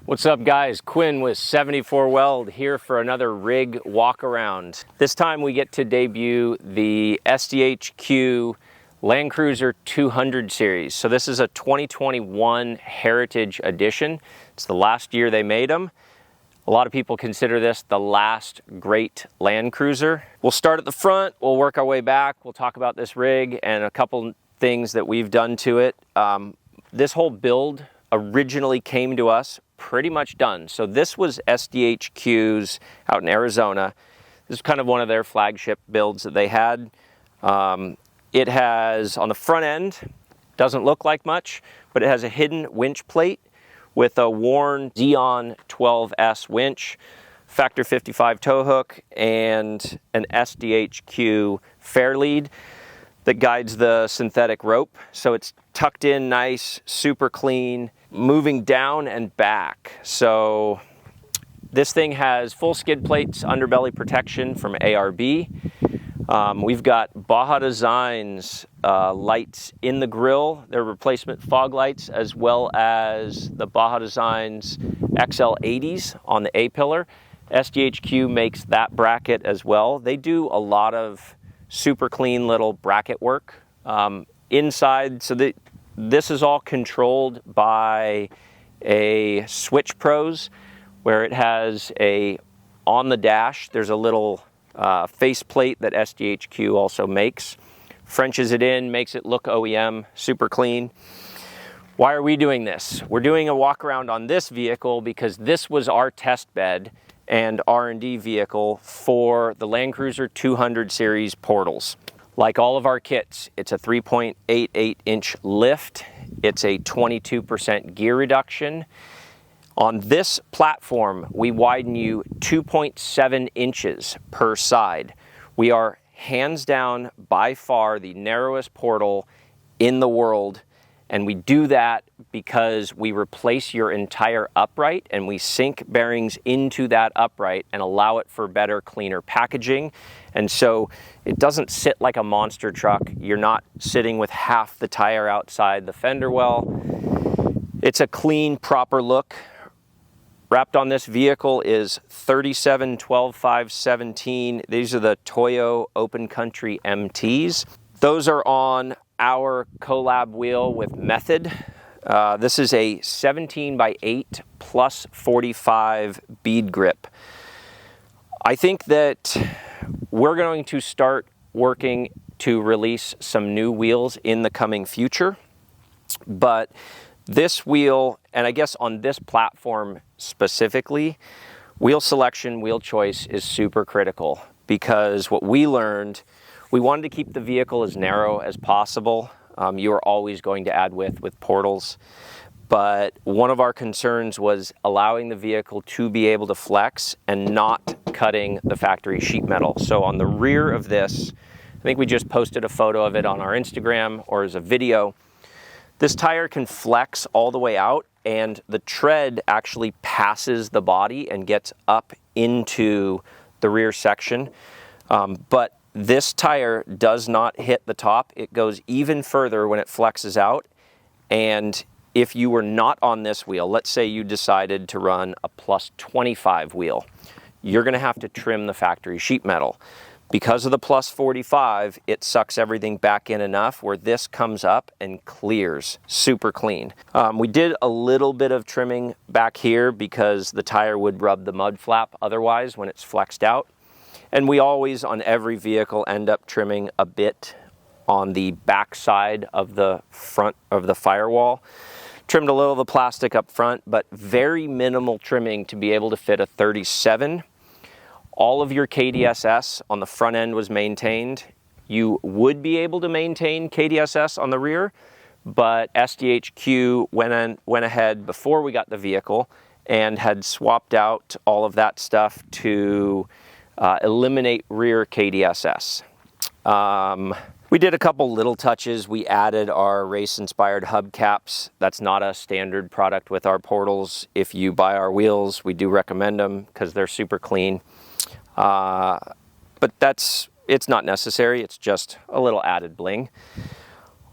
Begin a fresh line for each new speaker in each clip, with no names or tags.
What's up guys, Quinn with 74 Weld here for another rig walk around. This time we get to debut the SDHQ Land Cruiser 200 series. So this is a 2021 Heritage Edition. It's the last year they made them. A lot of people consider this the last great Land Cruiser. We'll start at the front, we'll work our way back, we'll talk about this rig and a couple things that we've done to it. This whole build originally came to us pretty much done. So this was SDHQ's out in Arizona. This is kind of one of their flagship builds that they had. It has, on the front end, doesn't look like much, but it has a hidden winch plate with a worn Xeon 12S winch, Factor 55 tow hook, and an SDHQ fair lead that guides the synthetic rope. So it's tucked in nice, super clean, moving down and back. So this thing has full skid plates, underbelly protection from ARB. We've got Baja Designs lights in the grille, they're replacement fog lights, as well as the Baja Designs XL80s on the A-pillar. SDHQ makes that bracket as well. They do a lot of super clean little bracket work inside. So this is all controlled by a Switch Pros, where it has on the dash, there's a little face plate that SDHQ also makes. Frenches it in, makes it look OEM, super clean. Why are we doing this? We're doing a walk around on this vehicle because this was our test bed and R&D vehicle for the Land Cruiser 200 series portals. Like all of our kits, it's a 3.88 inch lift. It's a 22% gear reduction. On this platform, we widen you 2.7 inches per side. We are hands down by far the narrowest portal in the world. And we do that because we replace your entire upright and we sink bearings into that upright and allow it for better, cleaner packaging. And so it doesn't sit like a monster truck. You're not sitting with half the tire outside the fender well. It's a clean, proper look. Wrapped on this vehicle is 37 12 5 17. These are the Toyo Open Country MTs. Those are on our collab wheel with Method. This is a 17x8 plus 45 bead grip. I think that we're going to start working to release some new wheels in the coming future, but this wheel, and I guess on this platform specifically, wheel selection, wheel choice is super critical, because what we learned, we wanted to keep the vehicle as narrow as possible. You are always going to add width with portals, but one of our concerns was allowing the vehicle to be able to flex and not cutting the factory sheet metal. So on the rear of this, I think we just posted a photo of it on our Instagram or as a video. This tire can flex all the way out and the tread actually passes the body and gets up into the rear section. But this tire does not hit the top. It goes even further when it flexes out. And if you were not on this wheel, let's say you decided to run a plus 25 wheel, you're gonna have to trim the factory sheet metal. Because of the plus 45, it sucks everything back in enough where this comes up and clears super clean. We did a little bit of trimming back here because the tire would rub the mud flap otherwise when it's flexed out. And we always, on every vehicle, end up trimming a bit on the back side of the front of the firewall. Trimmed a little of the plastic up front, but very minimal trimming to be able to fit a 37. All of your KDSS on the front end was maintained. You would be able to maintain KDSS on the rear, but SDHQ went ahead before we got the vehicle and had swapped out all of that stuff to eliminate rear KDSS. We did a couple little touches. We added our race-inspired hubcaps. That's not a standard product with our portals. If you buy our wheels, we do recommend them because they're super clean. But it's not necessary. It's just a little added bling.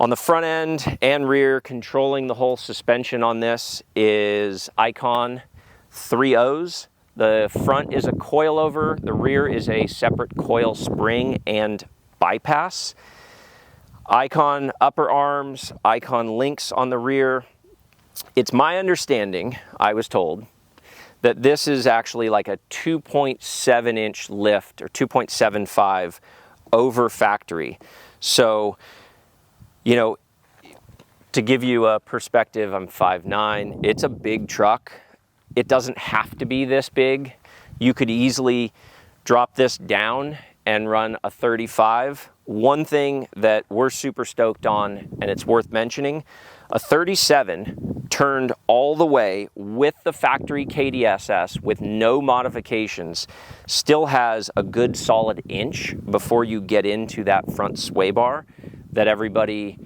On the front end and rear, controlling the whole suspension on this is Icon. 3 O's. The front is a coilover, the rear is a separate coil spring and bypass. Icon upper arms, Icon links on the rear. It's my understanding, I was told, that this is actually like a 2.7 inch lift, or 2.75 over factory. So, you know, to give you a perspective, I'm 5'9". It's a big truck. It doesn't have to be this big. You could easily drop this down and run a 35. One thing that we're super stoked on, and it's worth mentioning, a 37 turned all the way with the factory KDSS with no modifications still has a good solid inch before you get into that front sway bar that everybody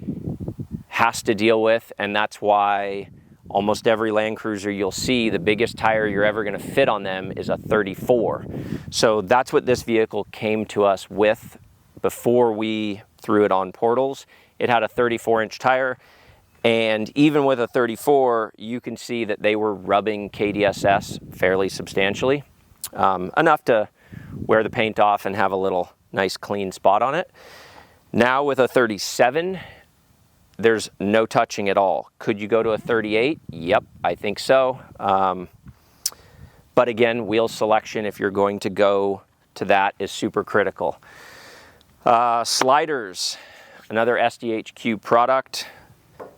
has to deal with, and that's why almost every Land Cruiser you'll see, the biggest tire you're ever going to fit on them is a 34. So that's what this vehicle came to us with before we threw it on portals. It had a 34-inch tire, and even with a 34, you can see that they were rubbing KDSS fairly substantially, enough to wear the paint off and have a little nice clean spot on it. Now with a 37, there's no touching at all. Could you go to a 38? Yep, I think so. But again, wheel selection, if you're going to go to that, is super critical. Sliders, another SDHQ product.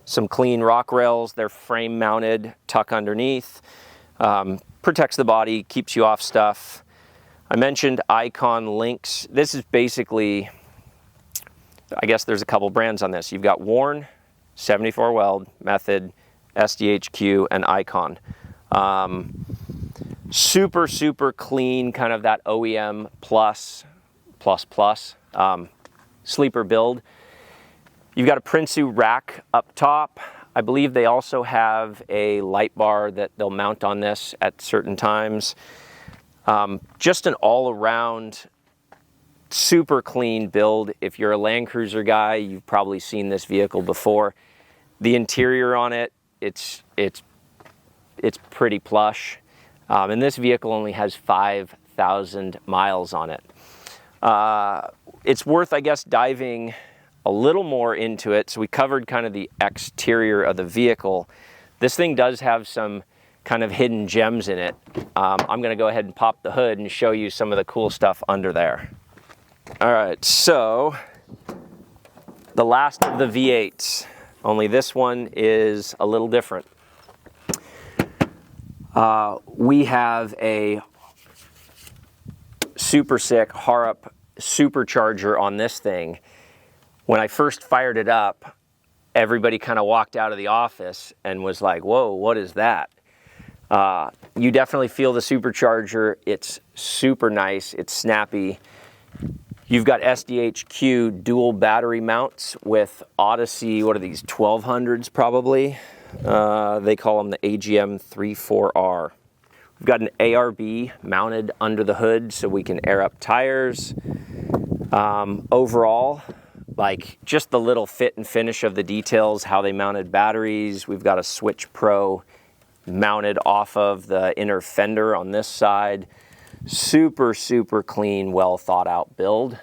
Some clean rock rails. They're frame mounted, tuck underneath. Protects the body, keeps you off stuff. I mentioned Icon links. This is basically, I guess there's a couple brands on this. You've got Warn, 74 Weld, Method, SDHQ, and Icon. Super, super clean, kind of that OEM plus sleeper build. You've got a Prinsu rack up top. I believe they also have a light bar that they'll mount on this at certain times. Just an all-around super clean build. If you're a Land Cruiser guy, you've probably seen this vehicle before. The interior on it, it's pretty plush. And this vehicle only has 5,000 miles on it. It's worth, I guess, diving a little more into it. So we covered kind of the exterior of the vehicle. This thing does have some kind of hidden gems in it. I'm going to go ahead and pop the hood and show you some of the cool stuff under there. All right, so the last of the V8s, only this one is a little different. We have a super sick Harrop supercharger on this thing. When I first fired it up, everybody kind of walked out of the office and was like, whoa, what is that? You definitely feel the supercharger. It's super nice. It's snappy. You've got SDHQ dual battery mounts with Odyssey, what are these, 1200s probably? They call them the AGM 34R. We've got an ARB mounted under the hood so we can air up tires. Overall, like just the little fit and finish of the details, how they mounted batteries. We've got a Switch Pro mounted off of the inner fender on this side. Super, super clean, well thought out build.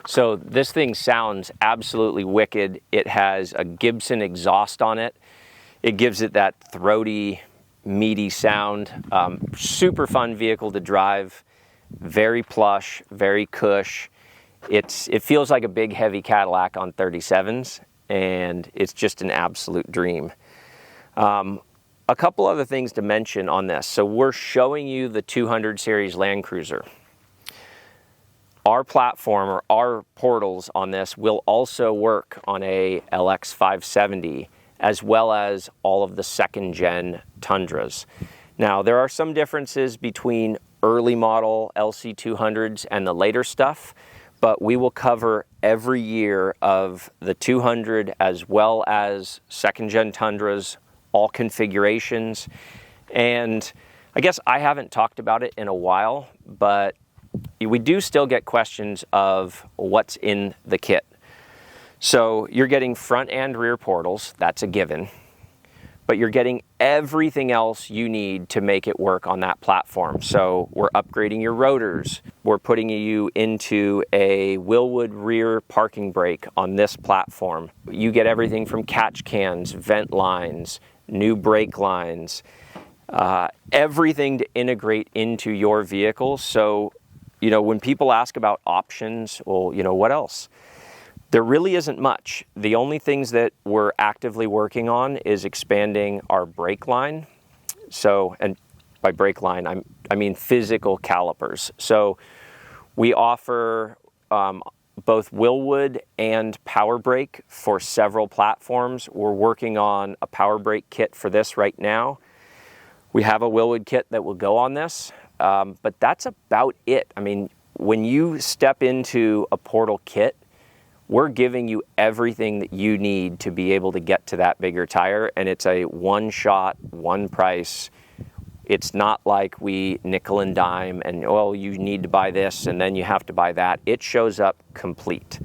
So this thing sounds absolutely wicked. It has a Gibson exhaust on it. It gives it that throaty, meaty sound. Super fun vehicle to drive. Very plush, very cush. It feels like a big heavy Cadillac on 37s, and it's just an absolute dream. A couple other things to mention on this. So we're showing you the 200 series Land Cruiser. Our platform, or our portals on this, will also work on a LX 570, as well as all of the second gen Tundras. Now, there are some differences between early model LC200s and the later stuff, but we will cover every year of the 200 as well as second gen Tundras, all configurations. And I guess I haven't talked about it in a while, but we do still get questions of what's in the kit. So you're getting front and rear portals, that's a given. but you're getting everything else you need to make it work on that platform. So we're upgrading your rotors. We're putting you into a Willwood rear parking brake on this platform. You get everything from catch cans, vent lines, new brake lines, everything to integrate into your vehicle. So, you know, when people ask about options, well, you know, what else? There really isn't much. The only things that we're actively working on is expanding our brake line. So, and by brake line, I mean physical calipers. So we offer both Willwood and power brake for several platforms. We're working on a power brake kit for this right now. We have a Willwood kit that will go on this, but that's about it. I mean, when you step into a Portal kit, we're giving you everything that you need to be able to get to that bigger tire, and it's a one shot, one price. It's not like we nickel and dime and, well, you need to buy this and then you have to buy that. It shows up complete.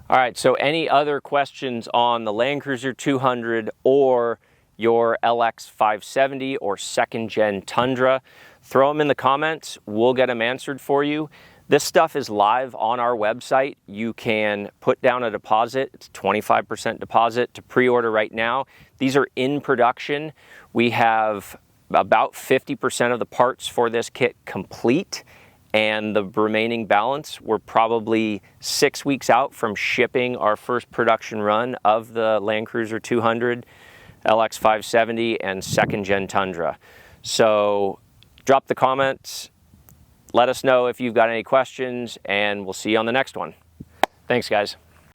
All right, so any other questions on the Land Cruiser 200 or your LX 570 or second gen Tundra, throw them in the comments. We'll get them answered for you. This stuff is live on our website. You can put down a deposit. It's 25% deposit to pre-order right now. These are in production. We have about 50% of the parts for this kit complete, and the remaining balance, we're probably 6 weeks out from shipping our first production run of the Land Cruiser 200, LX 570, and second gen Tundra. So drop the comments. Let us know if you've got any questions, and we'll see you on the next one. Thanks, guys.